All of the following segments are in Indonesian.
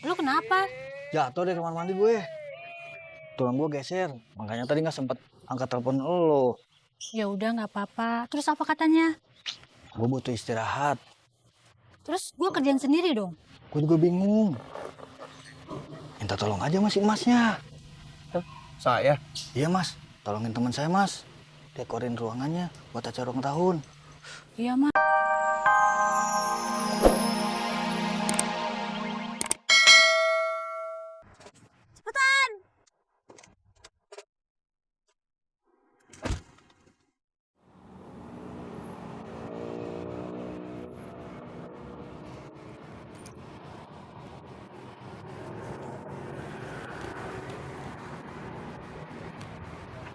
Lu kenapa? Jatuh deh kamar mandi gue. Tulang gue geser. Makanya tadi nggak sempet angkat telepon lo. Ya udah nggak apa-apa. Terus apa katanya? Gue butuh istirahat. Terus gue kerjaan sendiri dong. Gue juga bingung. Minta tolong aja mas emasnya. Saya? Iya mas, tolongin teman saya mas. Dekorin ruangannya buat acara ulang tahun. Iya mas.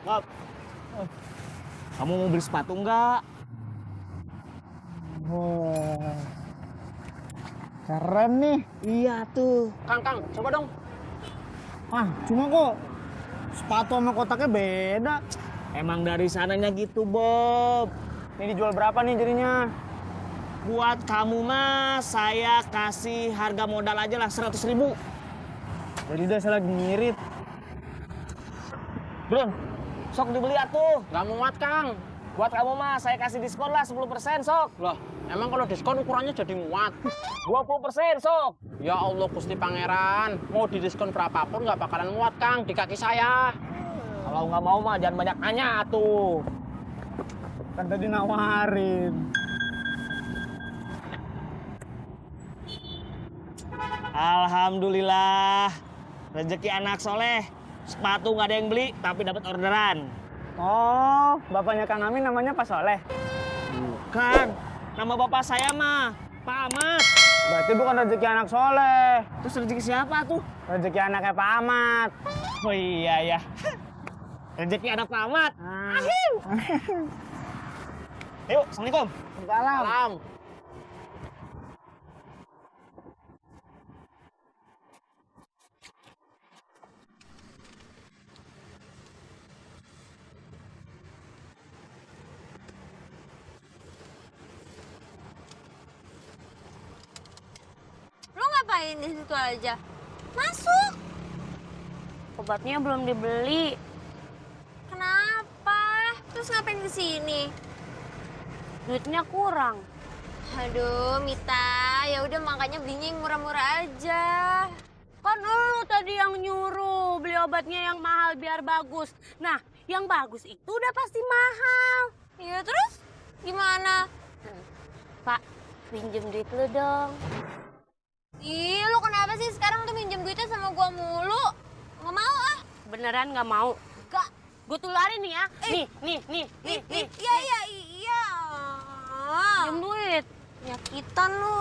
Bob, kamu mau beli sepatu nggak? Oh, keren nih. Iya tuh. Kang, coba dong. Ah, cuma kok sepatu sama kotaknya beda. Emang dari sananya gitu, Bob. Ini dijual berapa nih jadinya? Buat kamu mah, saya kasih harga modal aja lah 100.000. Jadi deh saya lagi ngirit. Bro, sok dibeli atuh. Nggak muat, Kang. Buat kamu mah, saya kasih diskon lah 10% sok. Loh, emang kalau diskon ukurannya jadi muat? 20% sok. Ya Allah, Gusti Pangeran. Mau didiskon berapapun nggak bakalan muat, Kang, di kaki saya. Kalau nggak mau mah, jangan banyak nanya atuh. Kan tadi nawarin. Alhamdulillah. Rezeki anak soleh. Sepatu nggak ada yang beli, tapi dapat orderan. Oh, bapaknya Kang Amin namanya Pak Soleh. Bukan. Nama bapak saya mah Pak Ahmad. Berarti bukan rezeki anak Soleh. Terus rezeki siapa tuh? Rezeki anaknya Pak Ahmad. Oh iya ya. Rezeki anak Pak Ahmad. Ah. Yuk, Assalamualaikum. Salam. Salam. Lo ngapain di situ aja? Masuk. Obatnya belum dibeli. Kenapa? Terus ngapain ke sini? Duitnya kurang. Aduh, Mita, ya udah makanya belinya yang murah-murah aja. Kan lu tadi yang nyuruh beli obatnya yang mahal biar bagus. Nah, yang bagus itu udah pasti mahal. Iya, terus gimana? Pak, pinjem duit lu dong. Ih, lu kenapa sih sekarang tuh minjem duitnya sama gua mulu? Nggak mau ah. Beneran nggak mau? Gak. Gue tularin nih ya. Nih. Iya, iya. Pinjem duit. Nyakitan lu.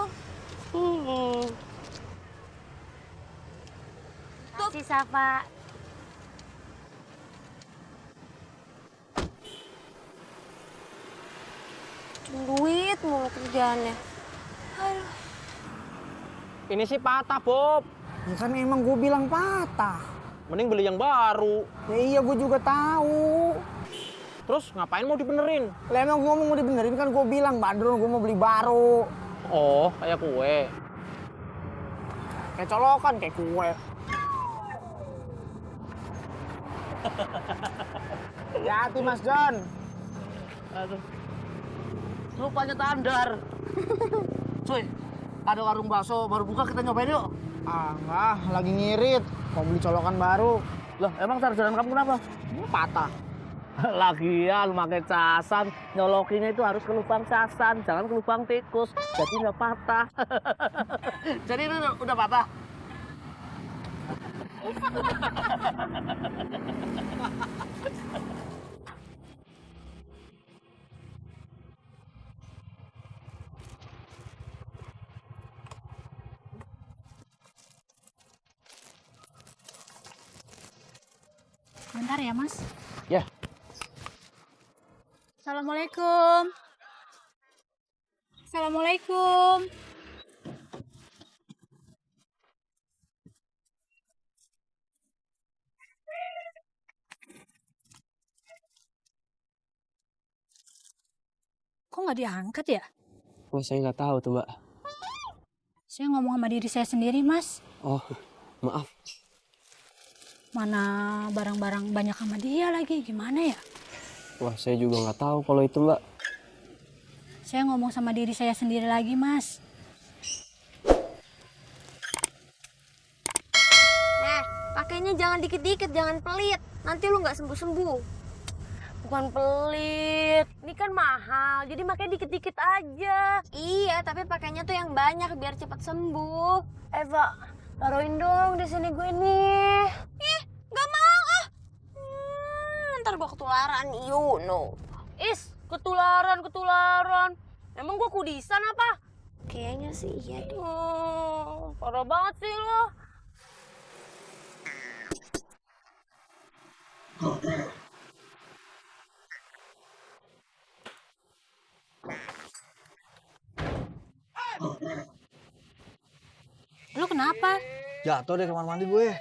Kasih Safa. Duit mulu kerjaannya. Aduh. Ini sih patah, Bob. Ya kan emang gue bilang patah. Mending beli yang baru. Ya iya gue juga tahu. Terus ngapain mau dibenerin? Lah emang gue mau dibenerin kan gue bilang Badrun gue mau beli baru. Oh, kayak kue. Kayak colokan kayak kue. Hati Mas John. Aduh. Rupanya tandar. Cuy, ada warung bakso baru buka, kita nyobain yuk. Ah enggak, lagi ngirit. Mau beli colokan baru. Loh, emang sarjana kamu kenapa? Ini patah. Lagian pakai casan, nyolokinnya itu harus ke lubang casan, jangan ke lubang tikus. Jadi nggak patah. Jadi ini udah patah. Bentar ya mas. Ya. Assalamualaikum. Assalamualaikum. Kok nggak diangkat ya? Oh, saya nggak tahu tuh, Mbak. Saya ngomong sama diri saya sendiri, Mas. Oh, maaf. Mana barang-barang banyak sama dia lagi, gimana ya? Wah, saya juga nggak tahu kalau itu, Mbak. Saya ngomong sama diri saya sendiri lagi, Mas. Pakainya jangan dikit-dikit, jangan pelit. Nanti lu nggak sembuh-sembuh. Bukan pelit, ini kan mahal, jadi makanya dikit-dikit aja. Iya, tapi pakainya tuh yang banyak biar cepat sembuh. Eva, taruhin dong di sini gue nih. Ih, nggak mau ah. Ntar gua ketularan, you know. Is, ketularan. Emang gue kudisan apa? Kayaknya sih iya deh. Parah banget sih lo. Lu kenapa? Jatuh deh kamar mandi gue.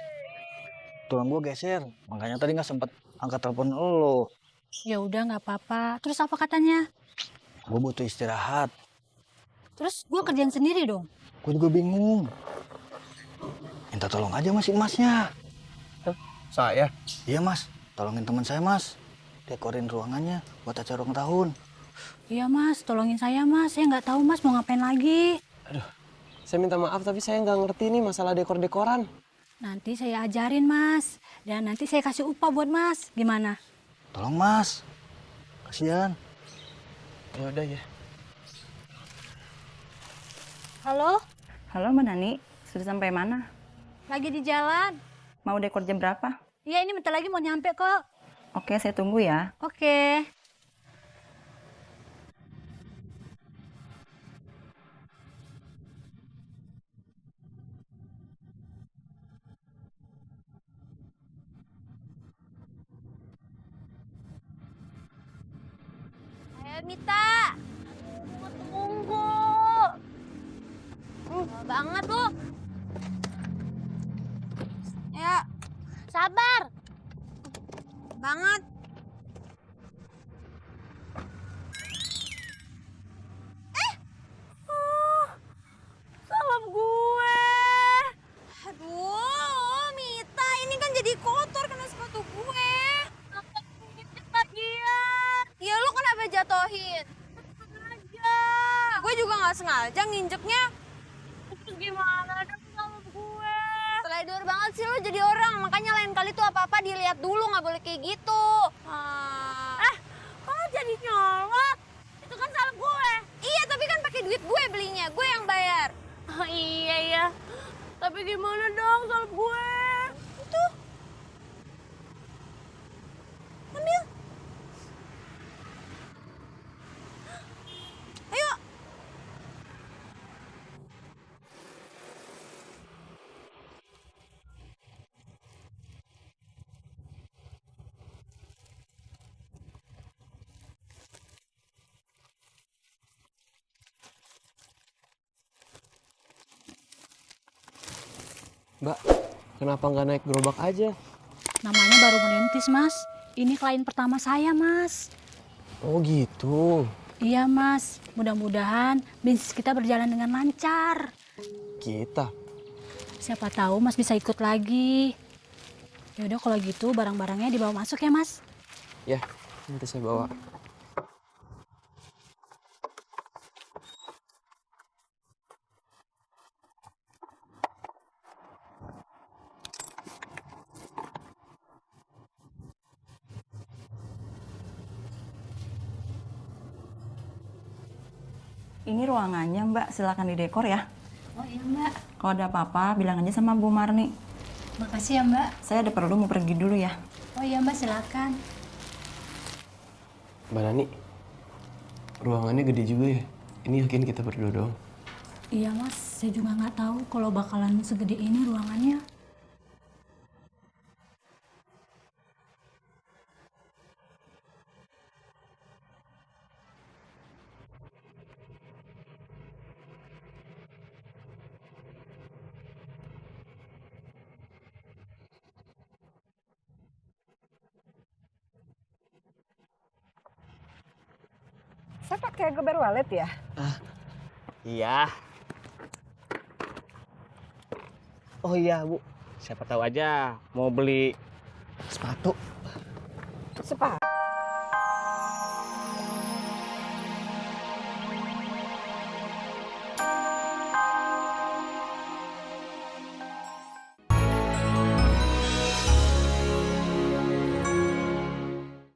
Tulang gue geser, makanya tadi nggak sempet angkat telepon lo. Ya udah nggak apa-apa. Terus apa katanya? Gue butuh istirahat. Terus gue kerjaan sendiri dong. Gue juga bingung. Minta tolong aja mas Masnya. Saya? Iya mas, tolongin teman saya mas. Dekorin ruangannya buat acara ulang tahun. Iya mas, tolongin saya mas. Saya nggak tahu mas mau ngapain lagi. Aduh, saya minta maaf tapi saya nggak ngerti nih masalah dekor-dekoran. Nanti saya ajarin mas. Dan nanti saya kasih upah buat mas. Gimana? Tolong mas. Kasihan. Ya udah ya. Halo? Halo Mbak Nani, sudah sampai mana? Lagi di jalan. Mau dekor jam berapa? Iya ini bentar lagi mau nyampe kok. Oke, saya tunggu ya. Oke. Ayo Mita. Tunggu. Lama banget lu. Ya, sabar. Banget. Salam gue. Aduh, Mita, ini kan jadi kotor kena sepatu gue. Kenapa ngintip lagian? Ya lu kenapa jatohin? Sengaja. Gue juga nggak sengaja nginjeknya. Terus gimana dong salam gue? Teledor banget sih lu jadi orang. Makanya lain kali tuh apa-apa dilihat dulu, nggak boleh kayak gitu. Kok jadi nyolot? Itu kan salam gue. Iya, tapi kan pakai duit gue belinya. Gue yang bayar. Oh, iya ya. Tapi gimana dong salam gue? Itu. Ambil. Ayo. Mbak, kenapa nggak naik gerobak aja? Namanya baru merintis mas. Ini klien pertama saya mas. Oh gitu. Iya mas, mudah-mudahan bisnis kita berjalan dengan lancar. Kita? Siapa tahu mas bisa ikut lagi. Yaudah kalau gitu barang-barangnya dibawa masuk ya mas. Ya, nanti saya bawa. Ini ruangannya Mbak, silakan didekor ya. Oh iya mbak, Kalau ada apa-apa bilang aja sama Bu Marni. makasih ya mbak. Saya ada perlu mau pergi dulu ya. Oh iya mbak silakan. Mbak Nani, ruangannya gede juga ya? Ini yakin kita berdua doang? Iya mas, saya juga nggak tahu kalau bakalan segede ini ruangannya. Saya pakai Gober Wallet ya? Iya. Oh iya, Bu. Siapa tahu aja mau beli Sepatu. Sepatu.